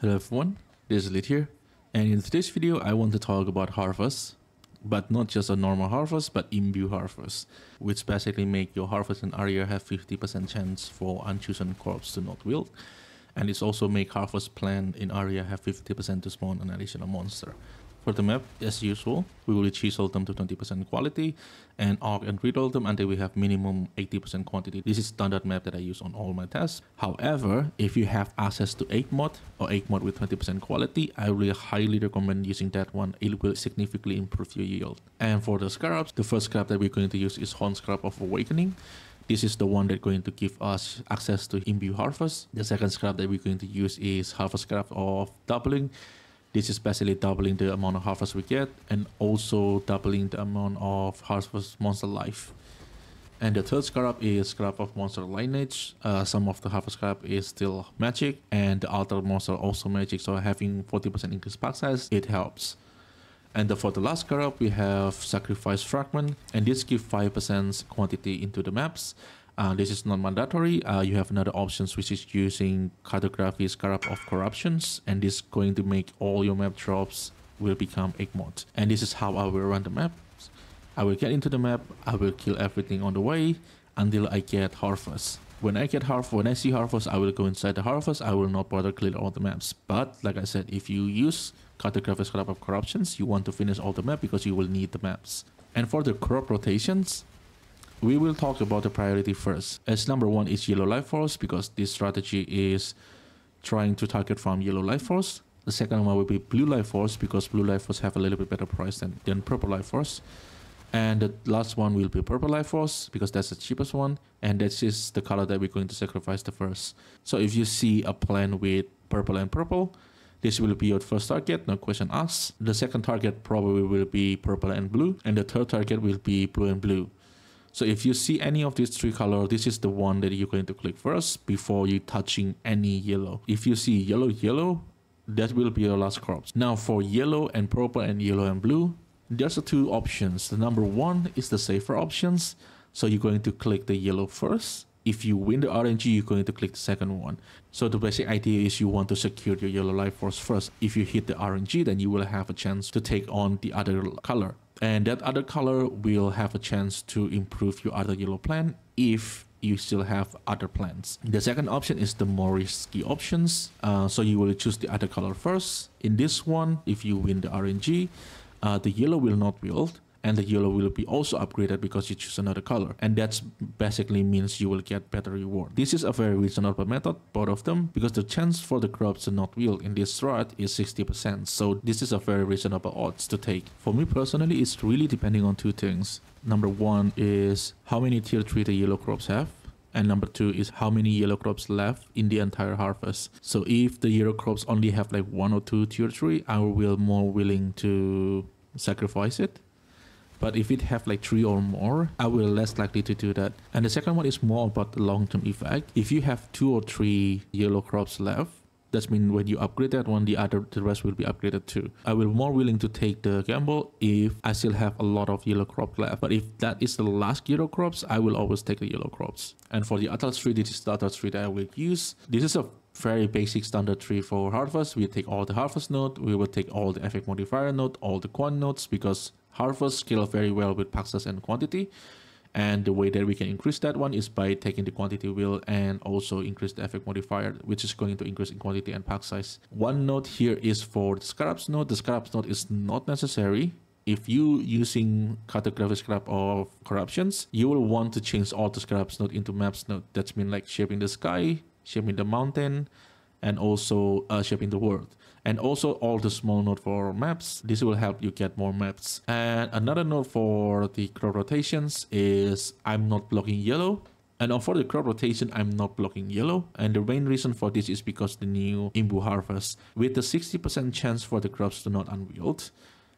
Hello everyone, this is Lit here, and in today's video I want to talk about harvest, but not just a normal harvest, but imbued harvest, which basically make your harvest in area have 50% chance for unchosen crops to not wilt, and it's also make harvest plant in area have 50% to spawn an additional monster. For the map, as usual, we will chisel them to 20% quality and arc and reroll them until we have minimum 80% quantity. This is standard map that I use on all my tests. However, if you have access to 8 mod or 8 mod with 20% quality, I really highly recommend using that one. It will significantly improve your yield. And for the scarabs, the first scarab that we're going to use is Horn Scarab of Awakening. This is the one that's going to give us access to Imbued Harvest. The second scarab that we're going to use is Harvest Scarab of Doubling. This is basically doubling the amount of harvest we get and also doubling the amount of harvest monster life. And the third scarab is Scarab of Monster Lineage. Some of the harvest scarab is still magic and the other monster also magic, so having 40% increased pack size, it helps. And for the last scarab, we have Sacrifice Fragment, and this gives 5% quantity into the maps. This is not mandatory. You have another options, which is using Cartography Scarab of Corruptions, and this is going to make all your map drops will become 8 mods. And this is how I will run the map. I will get into the map, I will kill everything on the way until I get harvest. When I see harvest, I will go inside the harvest. I will not bother clear all the maps. But like I said, if you use Cartography Scarab of Corruptions, you want to finish all the map because you will need the maps. And for the crop rotations, we will talk about the priority first, as number one is Yellow Life Force, because this strategy is trying to target from Yellow Life Force. The second one will be Blue Life Force, because Blue Life Force have a little bit better price than Purple Life Force. And the last one will be Purple Life Force, because that's the cheapest one, and that is the color that we're going to sacrifice the first. So if you see a plan with purple and purple, this will be your first target, no question asked. The second target probably will be purple and blue, and the third target will be blue and blue. So if you see any of these three colors, this is the one that you're going to click first before you touching any yellow. If you see yellow, that will be your last crops. Now for yellow and purple and yellow and blue, there's the two options. The number one is the safer options. So you're going to click the yellow first. If you win the RNG, you're going to click the second one. So the basic idea is you want to secure your Yellow Life Force first. If you hit the RNG, then you will have a chance to take on the other color. And that other color will have a chance to improve your other yellow plant if you still have other plants. The second option is the more risky options. So you will choose the other color first. In this one, if you win the RNG, the yellow will not wilt, and the yellow will be also upgraded because you choose another color, and that basically means you will get better reward. This is a very reasonable method, both of them, because the chance for the crops to not wilt in this strat is 60%, so this is a very reasonable odds to take. For me personally, it's really depending on two things. Number one is how many tier 3 the yellow crops have, and number two is how many yellow crops left in the entire harvest. So if the yellow crops only have like 1 or 2 tier 3, I will be more willing to sacrifice it. But if it have like 3 or more, I will less likely to do that. And the second one is more about the long-term effect. If you have 2 or 3 yellow crops left, that means when you upgrade that one, the rest will be upgraded too. I will more willing to take the gamble if I still have a lot of yellow crop left. But if that is the last yellow crops, I will always take the yellow crops. And for the other tree, this is the other tree that I will use. This is a very basic standard tree for harvest. We take all the harvest node, we will take all the effect modifier node, all the quant nodes, because harvest scale very well with pack size and quantity. And the way that we can increase that one is by taking the quantity wheel and also increase the effect modifier, which is going to increase in quantity and pack size. One note here is for the scarabs node. The scarabs node is not necessary. If you using Cartography Scarab of Corruptions, you will want to change all the scarabs node into maps node. That's mean like shaping the sky, shaping the mountain, and also shaping the world. And also all the small node for maps. This will help you get more maps. And another node for the crop rotations is I'm not blocking yellow. And for the crop rotation, I'm not blocking yellow. And the main reason for this is because the new Imbued Harvest, with the 60% chance for the crops to not unwield,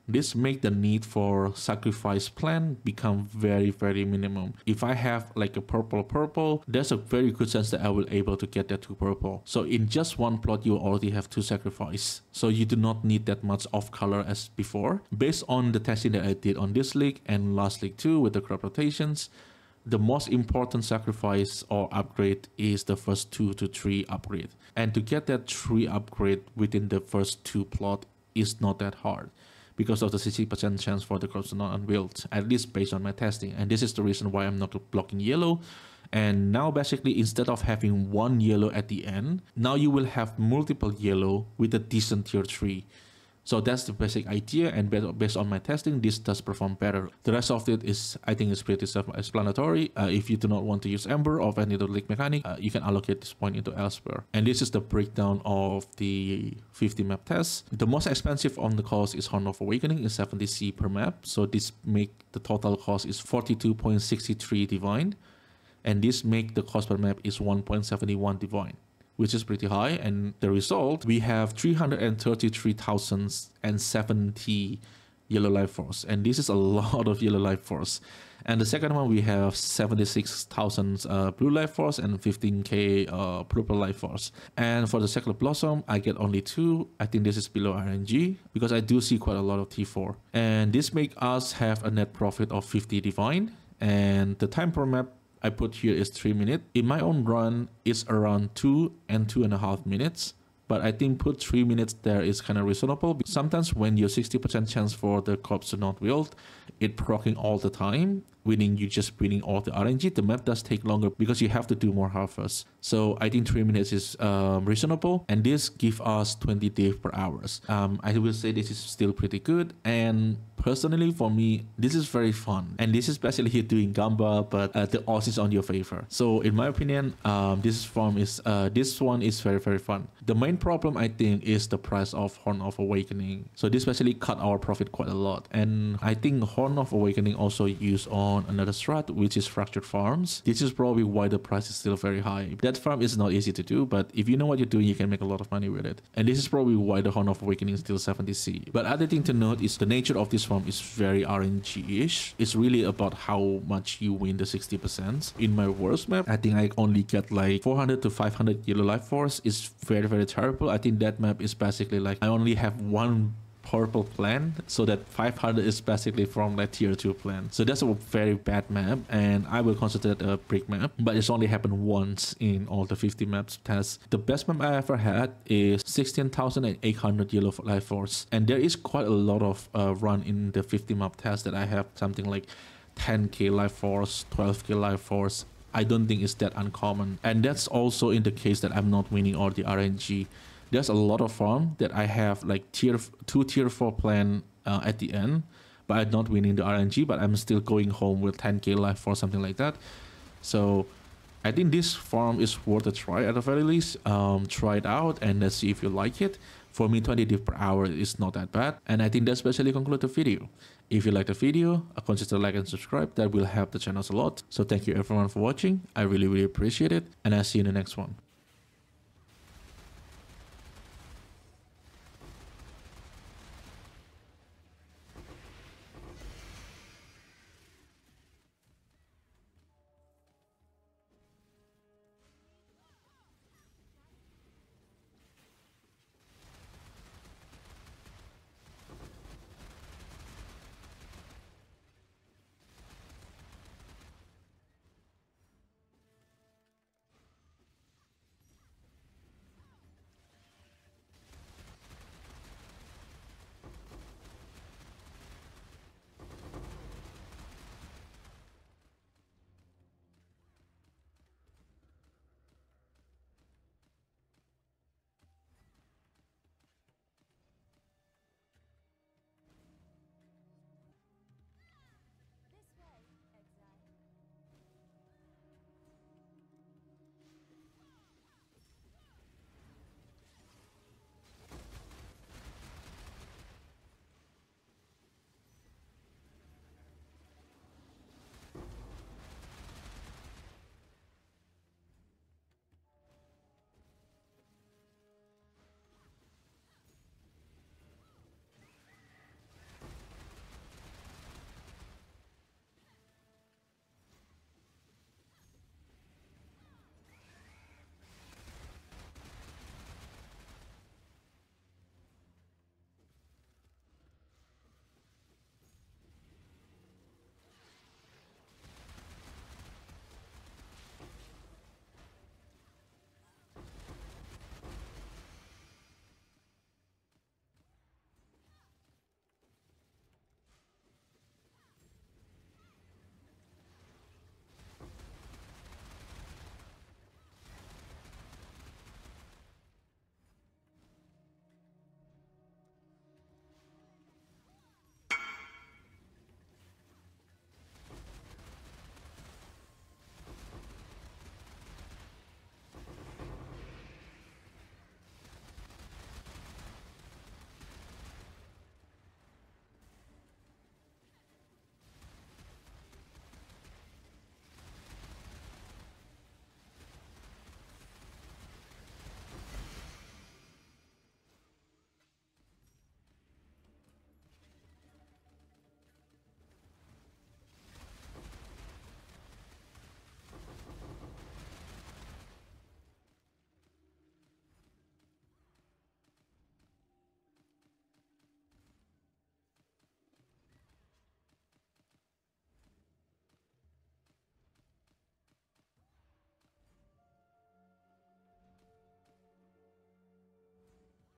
this make the need for sacrifice plan become very minimum. If I have like a purple, there's a very good chance that I will able to get that to purple. So in just one plot, you already have 2 sacrifice. So you do not need that much off color as before. Based on the testing that I did on this league and last league too with the crop rotations, the most important sacrifice or upgrade is the first 2 to 3 upgrade. And to get that 3 upgrade within the first 2 plot is not that hard because of the 60% chance for the corpse to not unwield, at least based on my testing. And this is the reason why I'm not blocking yellow. And now basically instead of having 1 yellow at the end, now you will have multiple yellow with a decent tier 3. So that's the basic idea, and based on my testing, this does perform better. The rest of it is, I think, is pretty self-explanatory. If you do not want to use Ember or any other league mechanic, you can allocate this point into elsewhere. And this is the breakdown of the 50 map test. The most expensive on the cost is Horn of Awakening, is 70C per map. So this make the total cost is 42.63 divine, and this make the cost per map is 1.71 divine, which is pretty high. And the result, we have 333,070 yellow life force, and this is a lot of yellow life force. And the second one, we have 76,000 blue life force and 15k purple life force. And for the Sacred Blossom, I get only 2. I think this is below RNG because I do see quite a lot of T4, and this make us have a net profit of 50 divine. And the time per map I put here is 3 minutes. In my own run, it's around 2 and 2.5 minutes. But I think put 3 minutes there is kind of reasonable. Sometimes when you're 60% chance for the corpse to not wield, it proccing all the time, meaning you just winning all the RNG. The map does take longer because you have to do more harvest. So I think 3 minutes is reasonable, and this gives us 20 div per hours. I will say this is still pretty good, and personally for me, this is very fun. And this is basically here doing gamba, but the odds is on your favor. So in my opinion, this one is very, very fun. The main problem I think is the price of Horn of Awakening. So this basically cut our profit quite a lot. And I think Horn of Awakening also used on another strat, which is Fractured Farms. This is probably why the price is still very high. That farm is not easy to do, but if you know what you're doing, you can make a lot of money with it. And this is probably why the Horn of Awakening is still 70C. But other thing to note is the nature of this farm is very RNG-ish. It's really about how much you win the 60%. In my worst map, I think I only get like 400 to 500 yellow life force. It's very, very terrible. I think that map is basically like I only have 1 purple plan, so that 500 is basically from that tier 2 plan. So that's a very bad map, and I will consider it a brick map, but it's only happened once in all the 50 maps tests. The best map I ever had is 16,800 yellow life force, and there is quite a lot of run in the 50 map test that I have something like 10k life force, 12k life force. I don't think it's that uncommon, and that's also in the case that I'm not winning all the RNG. There's a lot of farm that I have like tier 2, tier 4 plan at the end, but I'm not winning the RNG, but I'm still going home with 10k life or something like that. So I think this farm is worth a try at the very least. Try it out and let's see if you like it. For me, 20 div per hour is not that bad. And I think that's basically conclude the video. If you like the video, consider like and subscribe. That will help the channel a lot. So thank you everyone for watching. I really, really appreciate it. And I'll see you in the next one.